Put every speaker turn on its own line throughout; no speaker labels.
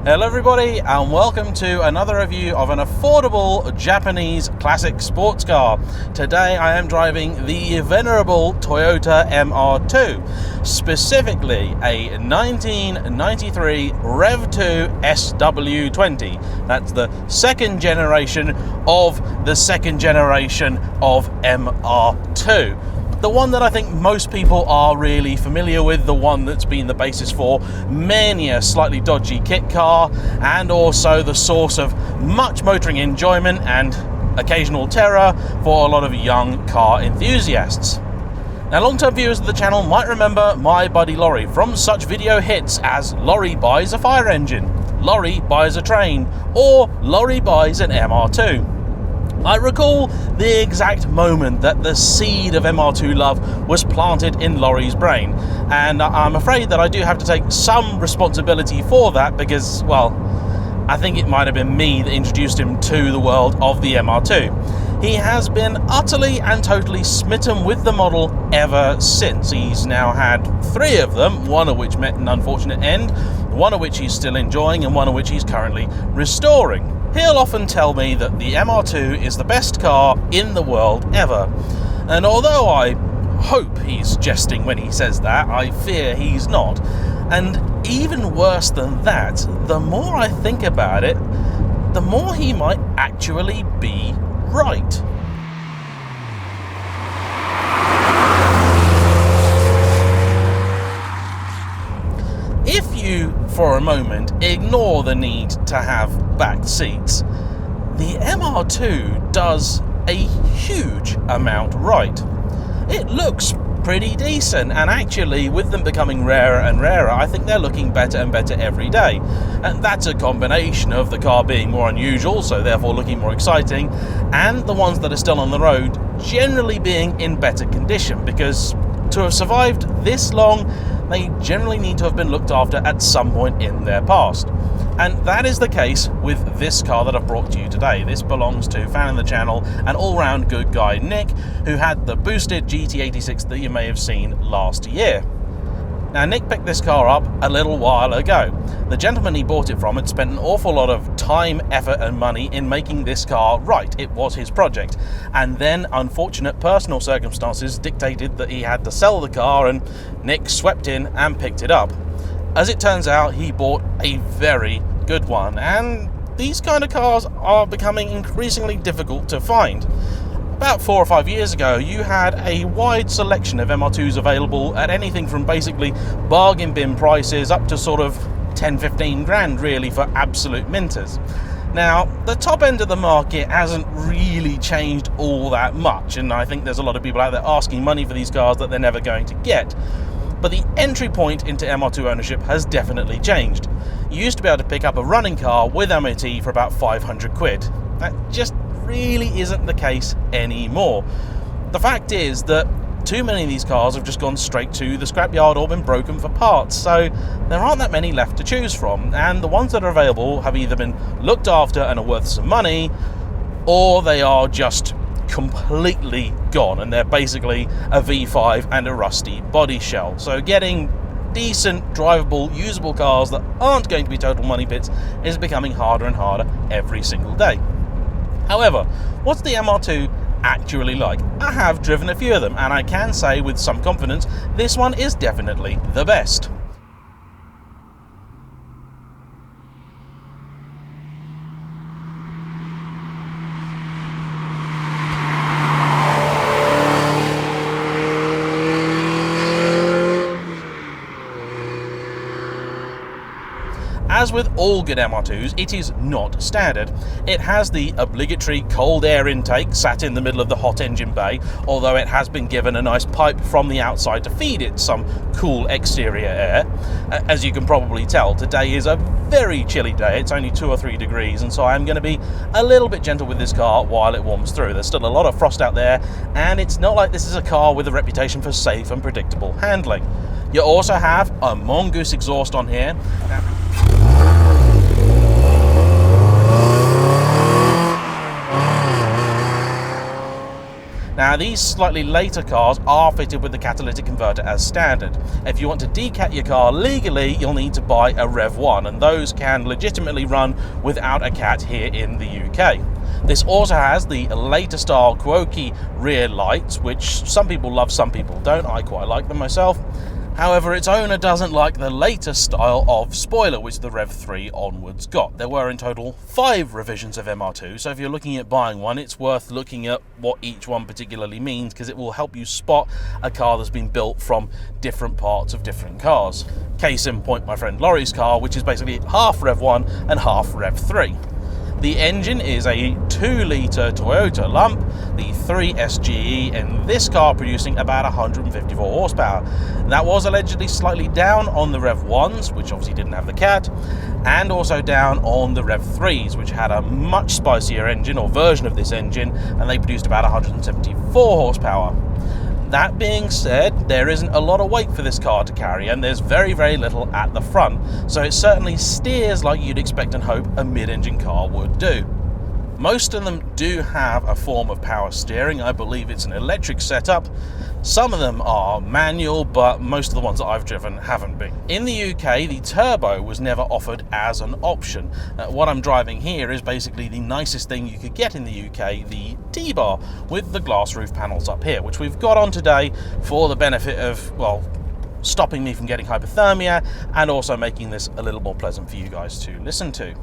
Hello everybody and welcome to another review of an affordable Japanese classic sports car. Today I am driving the venerable Toyota MR2, specifically a 1993 Rev2 SW20. That's the second generation of the second generation of MR2. The one that I think most people are really familiar with, the one that's been the basis for many a slightly dodgy kit car, and also the source of much motoring enjoyment and occasional terror for a lot of young car enthusiasts. Now, long-term viewers of the channel might remember my buddy Lawrie from such video hits as Lawrie buys a fire engine, Lawrie buys a train, or Lawrie buys an MR2. I recall the exact moment that the seed of MR2 love was planted in Lawrie's brain, and I'm afraid that I do have to take some responsibility for that because, well, I think it might have been me that introduced him to the world of the MR2. He has been utterly and totally smitten with the model ever since. He's now had 3 of them, one of which met an unfortunate end, one of which he's still enjoying, and one of which he's currently restoring. He'll often tell me that the MR2 is the best car in the world ever. And although I hope he's jesting when he says that, I fear he's not. And even worse than that, the more I think about it, the more he might actually be right. If you, for a moment, ignore the need to have back seats, the MR2 does a huge amount right. It looks pretty decent, and actually, with them becoming rarer and rarer, I think they're looking better and better every day. And that's a combination of the car being more unusual, so therefore looking more exciting, and the ones that are still on the road generally being in better condition, because to have survived this long, they generally need to have been looked after at some point in their past. And that is the case with this car that I've brought to you today. This belongs to fan of the channel and all-round good guy Nick, who had the boosted GT86 that you may have seen last year. Now, Nick picked this car up a little while ago. The gentleman he bought it from had spent an awful lot of time, effort and money in making this car right. It was his project. And then unfortunate personal circumstances dictated that he had to sell the car, and Nick swept in and picked it up. As it turns out, he bought a very good one, and these kind of cars are becoming increasingly difficult to find. About 4 or 5 years ago, you had a wide selection of MR2s available at anything from basically bargain bin prices up to sort of 10-15 grand really for absolute minters. Now, the top end of the market hasn't really changed all that much, and I think there's a lot of people out there asking money for these cars that they're never going to get. But the entry point into MR2 ownership has definitely changed. You used to be able to pick up a running car with MOT for about 500 quid. That just really isn't the case anymore. The fact is that too many of these cars have just gone straight to the scrapyard or been broken for parts, so there aren't that many left to choose from, and the ones that are available have either been looked after and are worth some money, or they are just completely gone and they're basically a V5 and a rusty body shell. So getting decent, drivable, usable cars that aren't going to be total money pits is becoming harder and harder every single day. However, what's the MR2 actually like? I have driven a few of them, and I can say with some confidence this one is definitely the best. As with all good MR2s, it is not standard. It has the obligatory cold air intake sat in the middle of the hot engine bay, although it has been given a nice pipe from the outside to feed it some cool exterior air. As you can probably tell, today is a very chilly day. It's only 2 or 3 degrees, and so I'm going to be a little bit gentle with this car while it warms through. There's still a lot of frost out there, and it's not like this is a car with a reputation for safe and predictable handling. You also have a mongoose exhaust on here. Now, Now, these slightly later cars are fitted with the catalytic converter as standard. If you want to decat your car legally, you'll need to buy a Rev 1, and those can legitimately run without a cat here in the UK. This also has the later style Quokey rear lights, which some people love, some people don't. I quite like them myself. However, its owner doesn't like the later style of spoiler, which the Rev 3 onwards got. There were in total 5 revisions of MR2, so if you're looking at buying one, it's worth looking at what each one particularly means, because it will help you spot a car that's been built from different parts of different cars. Case in point, my friend Lawrie's car, which is basically half Rev 1 and half Rev 3. The engine is a 2-litre Toyota lump, the 3 SGE, and this car producing about 154 horsepower. That was allegedly slightly down on the Rev 1s, which obviously didn't have the cat, and also down on the Rev 3s, which had a much spicier engine, or version of this engine, and they produced about 174 horsepower. That being said, there isn't a lot of weight for this car to carry, and there's very, very little at the front, so it certainly steers like you'd expect and hope a mid-engine car would do. Most of them do have a form of power steering. I believe it's an electric setup. Some of them are manual, but most of the ones that I've driven haven't been. In the UK, the turbo was never offered as an option. What I'm driving here is basically the nicest thing you could get in the UK, the T-Bar, with the glass roof panels up here, which we've got on today for the benefit of, well, stopping me from getting hypothermia, and also making this a little more pleasant for you guys to listen to.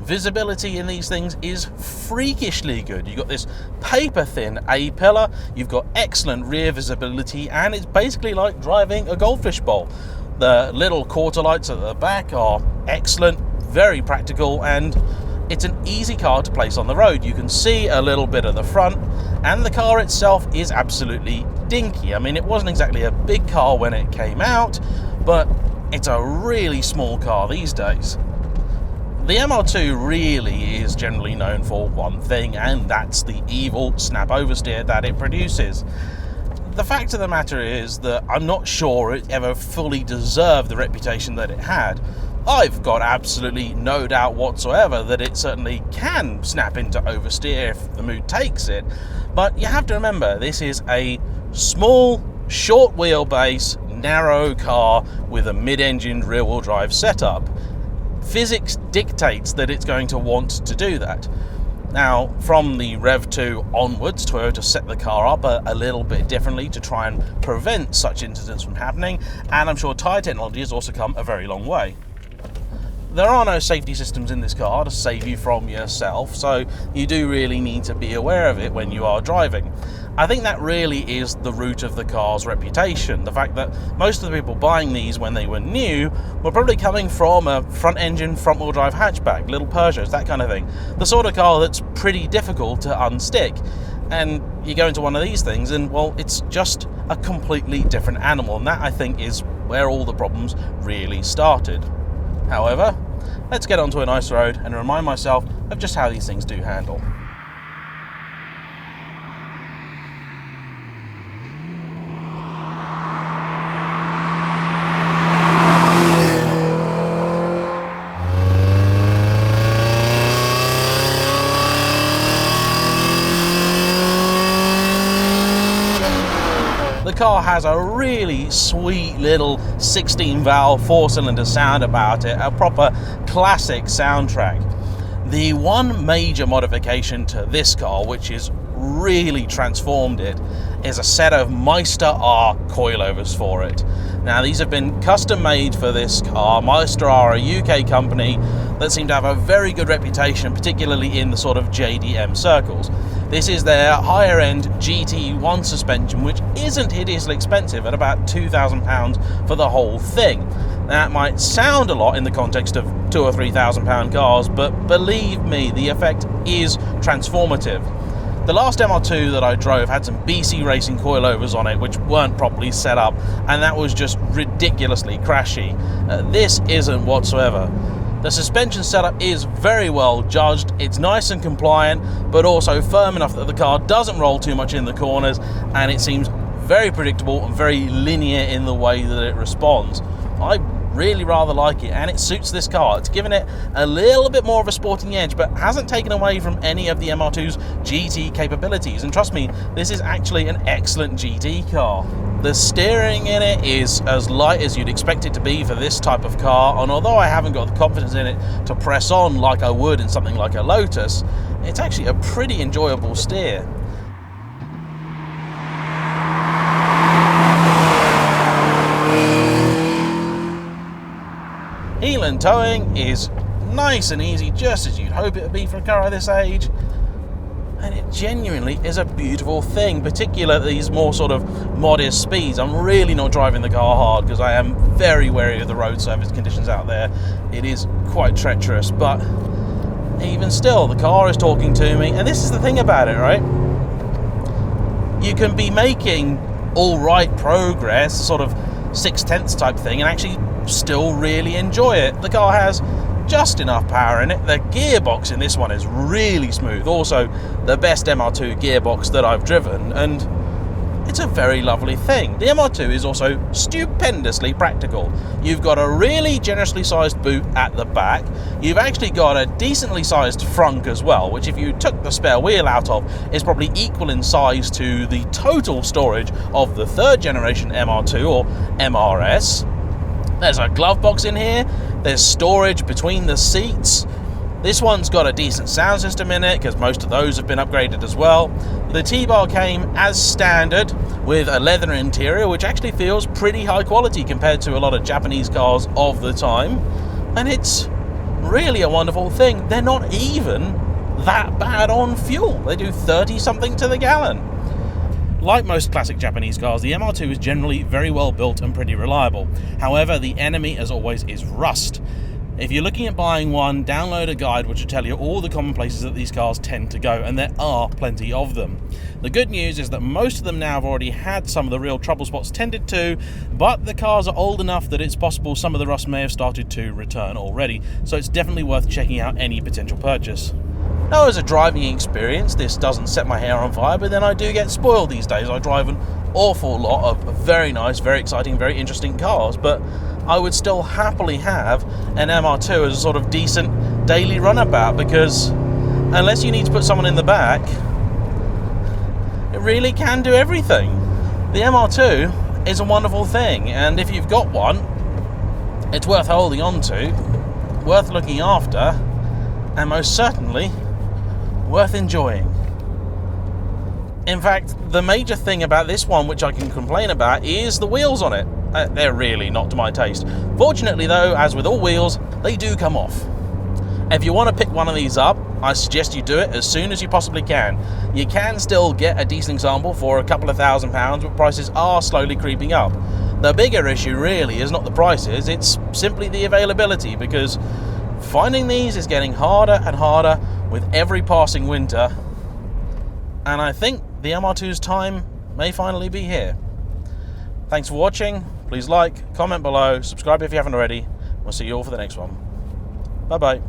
Visibility in these things is freakishly good. You've got this paper-thin A-pillar, you've got excellent rear visibility, and it's basically like driving a goldfish bowl. The little quarter lights at the back are excellent, very practical, and it's an easy car to place on the road. You can see a little bit of the front, and the car itself is absolutely dinky. I mean, it wasn't exactly a big car when it came out, but it's a really small car these days. The MR2 really is generally known for one thing, and that's the evil snap oversteer that it produces. The fact of the matter is that I'm not sure it ever fully deserved the reputation that it had. I've got absolutely no doubt whatsoever that it certainly can snap into oversteer if the mood takes it, but you have to remember, this is a small, short wheelbase, narrow car with a mid-engined rear-wheel drive setup. Physics dictates that it's going to want to do that. Now, from the Rev 2 onwards, Toyota set the car up a little bit differently to try and prevent such incidents from happening, and I'm sure tyre technology has also come a very long way. There are no safety systems in this car to save you from yourself, so you do really need to be aware of it when you are driving. I think that really is the root of the car's reputation. The fact that most of the people buying these when they were new were probably coming from a front-engine, front-wheel drive hatchback, little Peugeots, that kind of thing. The sort of car that's pretty difficult to unstick. And you go into one of these things and, well, it's just a completely different animal. And that, I think, is where all the problems really started. However, let's get onto a nice road and remind myself of just how these things do handle. The car has a really sweet little 16-valve 4-cylinder sound about it, a proper classic soundtrack. The one major modification to this car, which is really transformed it, is a set of Meister R coilovers for it. Now, these have been custom made for this car. Meister are a UK company that seem to have a very good reputation, particularly in the sort of JDM circles. This is their higher end GT1 suspension, which isn't hideously expensive at about £2,000 for the whole thing. That might sound a lot in the context of £2,000 or £3,000 cars, but believe me, the effect is transformative. The last MR2 that I drove had some BC Racing coilovers on it which weren't properly set up, and that was just ridiculously crashy. This isn't whatsoever. The suspension setup is very well judged, it's nice and compliant, but also firm enough that the car doesn't roll too much in the corners, and it seems very predictable and very linear in the way that it responds. I really rather like it, and it suits this car. It's given it a little bit more of a sporting edge, but hasn't taken away from any of the MR2's GT capabilities. And trust me, this is actually an excellent GT car. The steering in it is as light as you'd expect it to be for this type of car, and although I haven't got the confidence in it to press on like I would in something like a Lotus, it's actually a pretty enjoyable steer. Heel and towing is nice and easy, just as you'd hope it would be for a car of this age, and it genuinely is a beautiful thing, particularly at these more sort of modest speeds. I'm really not driving the car hard because I am very wary of the road surface conditions out there. It is quite treacherous, but even still, the car is talking to me, and this is the thing about it, right? You can be making all right progress, sort of 6/10 type thing, and actually still really enjoy it. The car has just enough power in it. The gearbox in this one is really smooth, also the best MR2 gearbox that I've driven, and it's a very lovely thing. The MR2 is also stupendously practical. You've got a really generously sized boot at the back. You've actually got a decently sized frunk as well, which if you took the spare wheel out of is probably equal in size to the total storage of the 3rd generation MR2 or MRS. There's a glove box in here, there's storage between the seats. This one's got a decent sound system in it, because most of those have been upgraded as well. The T-bar came as standard with a leather interior, which actually feels pretty high quality compared to a lot of Japanese cars of the time. And it's really a wonderful thing. They're not even that bad on fuel. They do 30 something to the gallon. Like most classic Japanese cars, the MR2 is generally very well built and pretty reliable. However, the enemy, as always, is rust. If you're looking at buying one, download a guide which will tell you all the common places that these cars tend to go, and there are plenty of them. The good news is that most of them now have already had some of the real trouble spots tended to, but the cars are old enough that it's possible some of the rust may have started to return already, so it's definitely worth checking out any potential purchase. Now, as a driving experience, this doesn't set my hair on fire, but then I do get spoiled these days. I drive an awful lot of very nice, very exciting, very interesting cars, but I would still happily have an MR2 as a sort of decent daily runabout, because unless you need to put someone in the back, it really can do everything. The MR2 is a wonderful thing, and if you've got one, it's worth holding on to, worth looking after, and most certainly worth enjoying. In fact, the major thing about this one which I can complain about is the wheels on it. They're really not to my taste. Fortunately though, as with all wheels, they do come off. If you want to pick one of these up, I suggest you do it as soon as you possibly can. You can still get a decent example for a couple of £1,000s, but prices are slowly creeping up. The bigger issue really is not the prices, it's simply the availability, because finding these is getting harder and harder with every passing winter, and I think the MR2's time may finally be here. Thanks for watching. Please like, comment below, subscribe if you haven't already. We'll see you all for the next one. Bye bye.